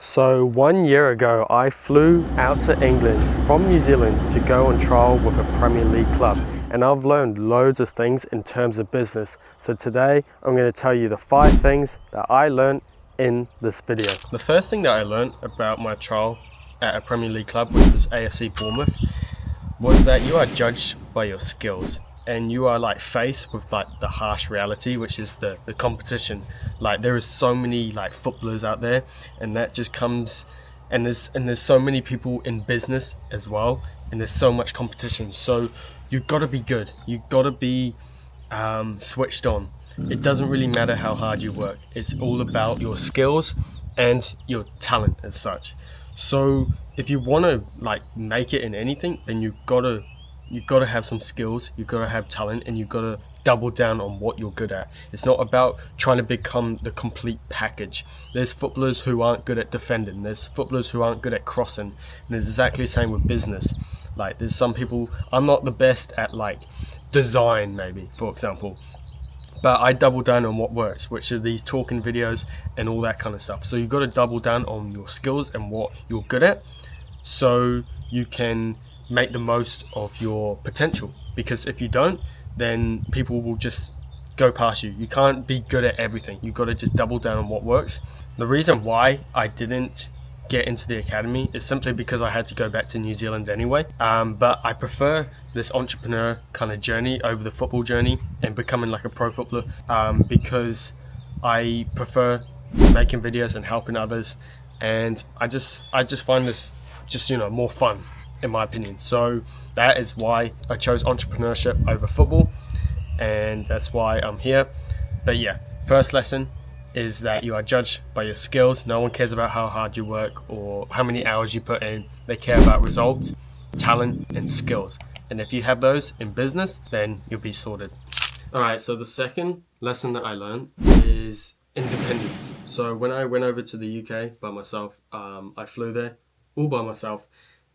So 1 year ago, I flew out to England from New Zealand to go on trial with a Premier League club. And I've learned loads of things in terms of business. So today, I'm going to tell you the 5 things that I learned in this video. The first thing that I learned about my trial at a Premier League club, which was AFC Bournemouth, was that you are judged by your skills. And you are like faced with like the harsh reality, which is the competition. Like there is so many like footballers out there, and that just comes, and there's so many people in business as well, and there's so much competition. So you've got to be good. You've got to be switched on. It doesn't really matter how hard you work. It's all about your skills and your talent as such. So if you want to like make it in anything, then you've got to have some skills, you've got to have talent, and you've got to double down on what you're good at. It's not about trying to become the complete package. There's footballers who aren't good at defending, there's footballers who aren't good at crossing, and it's exactly the same with business. Like there's some people, I'm not the best at like design maybe, for example, but I double down on what works, which are these talking videos and all that kind of stuff. So you've got to double down on your skills and what you're good at, so you can make the most of your potential. Because if you don't, then people will just go past you. You can't be good at everything. You've got to just double down on what works. The reason why I didn't get into the academy is simply because I had to go back to New Zealand anyway. But I prefer this entrepreneur kind of journey over the football journey and becoming like a pro footballer, because I prefer making videos and helping others, and I just find this just more fun, in my opinion. So that is why I chose entrepreneurship over football, and that's why I'm here. But yeah, first lesson is that you are judged by your skills. No one cares about how hard you work or how many hours you put in. They care about results, talent, and skills. And if you have those in business, then you'll be sorted. Alright, so the second lesson that I learned is independence. So when I went over to the UK by myself, I flew there all by myself,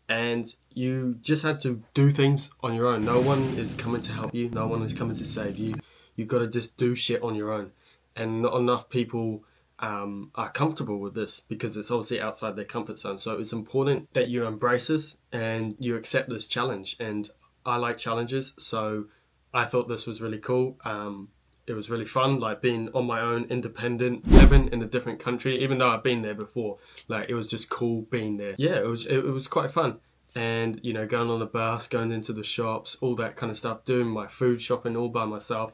and you just had to do things on your own. No one is coming to help you. No one is coming to save you. You've got to just do shit on your own. And not enough people are comfortable with this, because it's obviously outside their comfort zone. So it's important that you embrace this and you accept this challenge. And I like challenges, so I thought this was really cool. It was really fun, like being on my own, independent, living in a different country. Even though I've been there before, like it was just cool being there. Yeah, it was quite fun. And going on the bus, going into the shops, all that kind of stuff, doing my food shopping all by myself.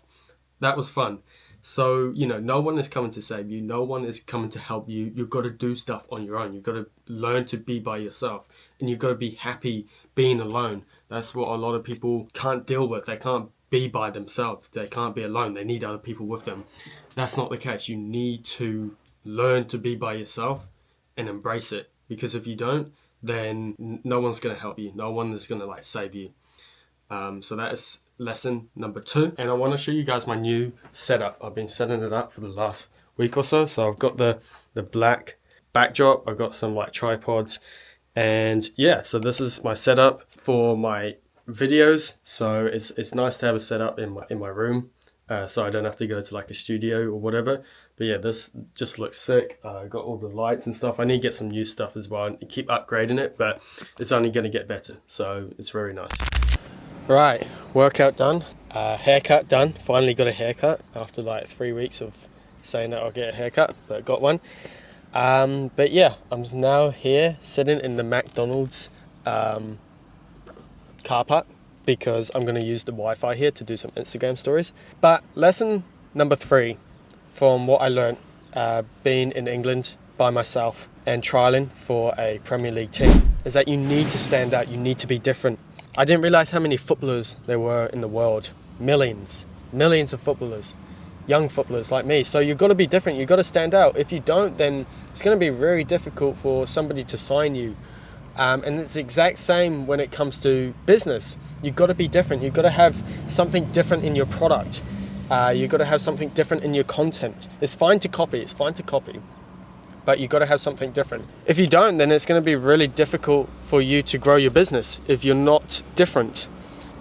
That was fun. So no one is coming to save you. No one is coming to help you. You've got to do stuff on your own. You've got to learn to be by yourself, and you've got to be happy being alone. That's what a lot of people can't deal with. They can't be by themselves. They can't be alone. They need other people with them. That's not the case. You need to learn to be by yourself and embrace it, because if you don't, then no one's going to help you. No one is going to like save you. So that is lesson number 2. And I want to show you guys my new setup. I've been setting it up for the last week or so. So I've got the black backdrop. I've got some like tripods, and yeah, so this is my setup for my videos. So it's nice to have a setup in my room, so I don't have to go to like a studio or whatever. But yeah, this just looks sick. I got all the lights and stuff. I need to get some new stuff as well and keep upgrading it, but it's only going to get better. So it's very nice. Right, workout done, haircut done. Finally got a haircut after like 3 weeks of saying that I'll get a haircut, but got one. But yeah, I'm now here sitting in the McDonald's car park, because I'm going to use the Wi-Fi here to do some Instagram stories. But lesson number 3 from what I learned being in England by myself and trialing for a Premier League team is that you need to stand out. You need to be different. I didn't realize how many footballers there were in the world. Millions of footballers, young footballers like me. So you've got to be different. You've got to stand out. If you don't, then it's going to be very difficult for somebody to sign you. And it's the exact same when it comes to business. You've got to be different. You've got to have something different in your product. You've got to have something different in your content. It's fine to copy. But you've got to have something different. If you don't, then it's going to be really difficult for you to grow your business if you're not different.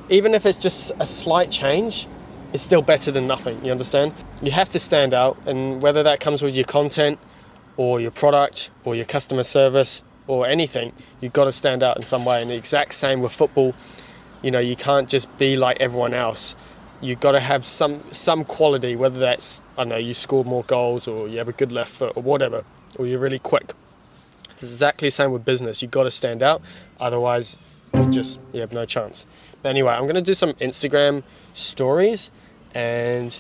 Even if it's just a slight change, it's still better than nothing, you understand? You have to stand out, and whether that comes with your content or your product or your customer service or anything, you've got to stand out in some way. And the exact same with football. You know, you can't just be like everyone else. You've got to have some quality, whether that's, I don't know, you score more goals or you have a good left foot or whatever, or you're really quick. It's exactly the same with business. You've got to stand out, otherwise you have no chance. But anyway, I'm going to do some Instagram stories and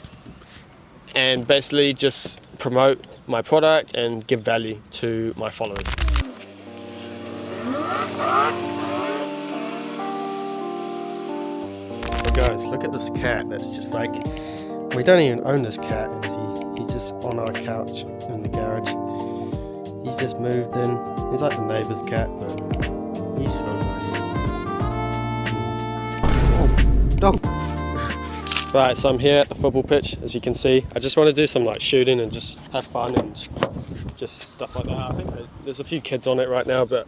basically just promote my product and give value to my followers. So guys, look at this cat that's just like, we don't even own this cat, and he's just on our couch in the garage. He's just moved in. He's like the neighbour's cat, but he's so nice. Oh. Right, so I'm here at the football pitch, as you can see. I just want to do some like shooting and just have fun and just stuff like that. I think there's a few kids on it right now, but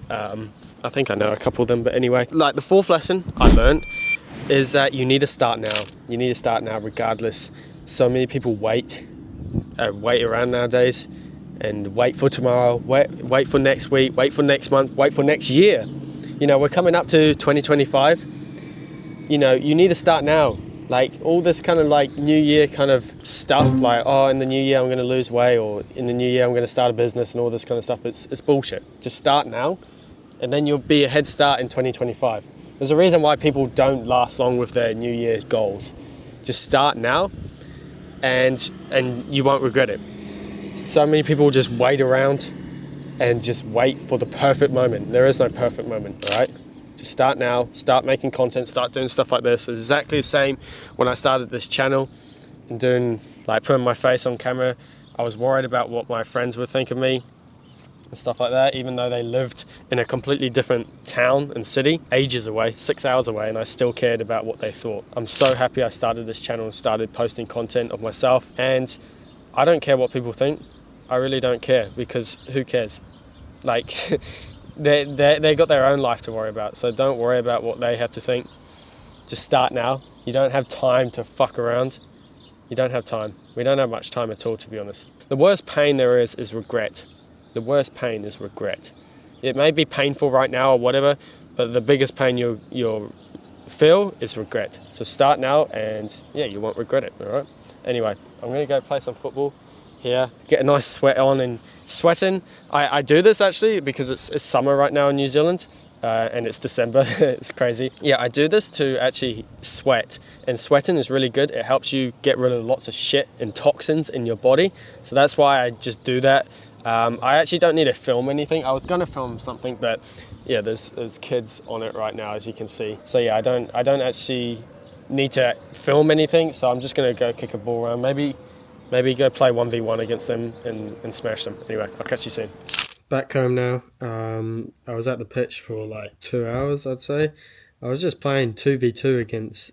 I think I know a couple of them. But anyway, like the fourth lesson I learned is that you need to start now. You need to start now regardless. So many people wait around nowadays and wait for tomorrow, wait for next week, wait for next month, wait for next year. You know, we're coming up to 2025. You know, you need to start now. Like all this kind of like new year kind of stuff, like, oh, in the new year I'm going to lose weight, or in the new year I'm going to start a business and all this kind of stuff. It's bullshit. Just start now, and then you'll be a head start in 2025. There's a reason why people don't last long with their new year's goals. Just start now, and you won't regret it. So many people just wait around and just wait for the perfect moment. There is no perfect moment, all right? Just start now, start making content, start doing stuff like this. It's exactly the same when I started this channel and doing, like, putting my face on camera. I was worried about what my friends would think of me and stuff like that, even though they lived in a completely different town and city, ages away, 6 hours away, and I still cared about what they thought. I'm so happy I started this channel and started posting content of myself, and I don't care what people think. I really don't care, because who cares? Like, they got their own life to worry about, so don't worry about what they have to think. Just start now. You don't have time to fuck around. You don't have time. We don't have much time at all, to be honest. The worst pain there is regret. The worst pain is regret. It may be painful right now or whatever, but the biggest pain you'll feel is regret. So start now, and yeah, you won't regret it, all right? Anyway, I'm gonna go play some football here, get a nice sweat on and sweating. I do this actually because it's summer right now in New Zealand, and it's December. It's crazy. Yeah, I do this to actually sweat, and sweating is really good. It helps you get rid of lots of shit and toxins in your body, so that's why I just do that. I actually don't need to film anything. I was going to film something, but yeah, there's kids on it right now, as you can see. So yeah, I don't actually need to film anything, so I'm just going to go kick a ball around, maybe go play 1v1 against them and smash them. Anyway, I'll catch you soon. Back home now. I was at the pitch for like 2 hours, I'd say. I was just playing 2v2 against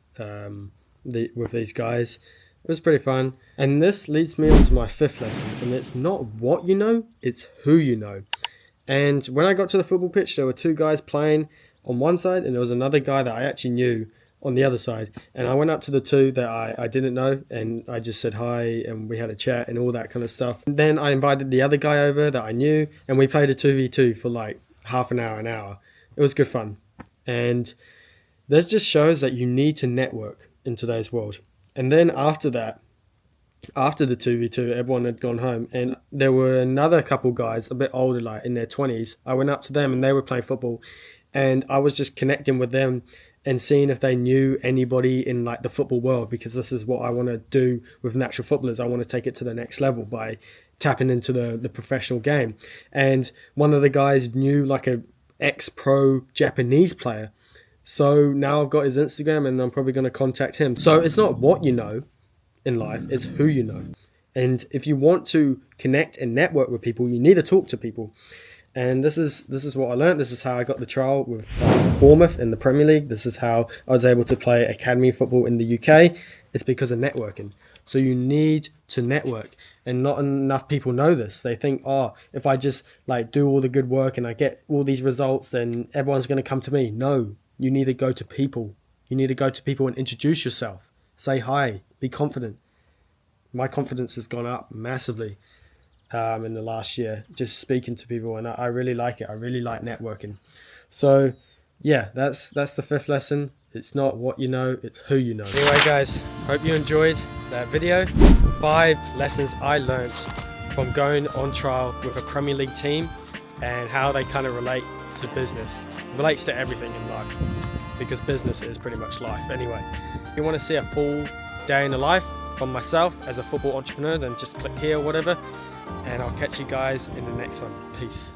with these guys. It was pretty fun. And this leads me on to my fifth lesson. And it's not what you know, it's who you know. And when I got to the football pitch, there were two guys playing on one side, and there was another guy that I actually knew on the other side. And I went up to the two that I didn't know, and I just said hi, and we had a chat and all that kind of stuff. And then I invited the other guy over that I knew, and we played a 2v2 for like half an hour. It was good fun. And this just shows that you need to network in today's world. And then after that, after the 2v2, everyone had gone home, and there were another couple guys a bit older, like in their 20s. I went up to them and they were playing football, and I was just connecting with them and seeing if they knew anybody in like the football world, because this is what I want to do with natural footballers. I want to take it to the next level by tapping into the professional game. And one of the guys knew like a ex-pro Japanese player. So now I've got his Instagram, and I'm probably going to contact him. So it's not what you know in life, it's who you know. And if you want to connect and network with people, you need to talk to people. And this is what I learned. This is how I got the trial with Bournemouth in the Premier League. This is how I was able to play academy football in the UK. It's because of networking. So you need to network, and not enough people know this. They think, oh, if I just like do all the good work and I get all these results, then everyone's going to come to me. No, you need to go to people. You need to go to people and introduce yourself. Say hi. Be confident. My confidence has gone up massively. in the last year, just speaking to people, and I really like it. I really like networking. So yeah, that's the fifth lesson. It's not what you know, it's who you know. Anyway guys, hope you enjoyed that video. 5 lessons I learned from going on trial with a Premier League team and how they kind of relate to business. It relates to everything in life because business is pretty much life. Anyway, if you want to see a full day in the life from myself as a football entrepreneur, then just click here or whatever, and I'll catch you guys in the next one. Peace.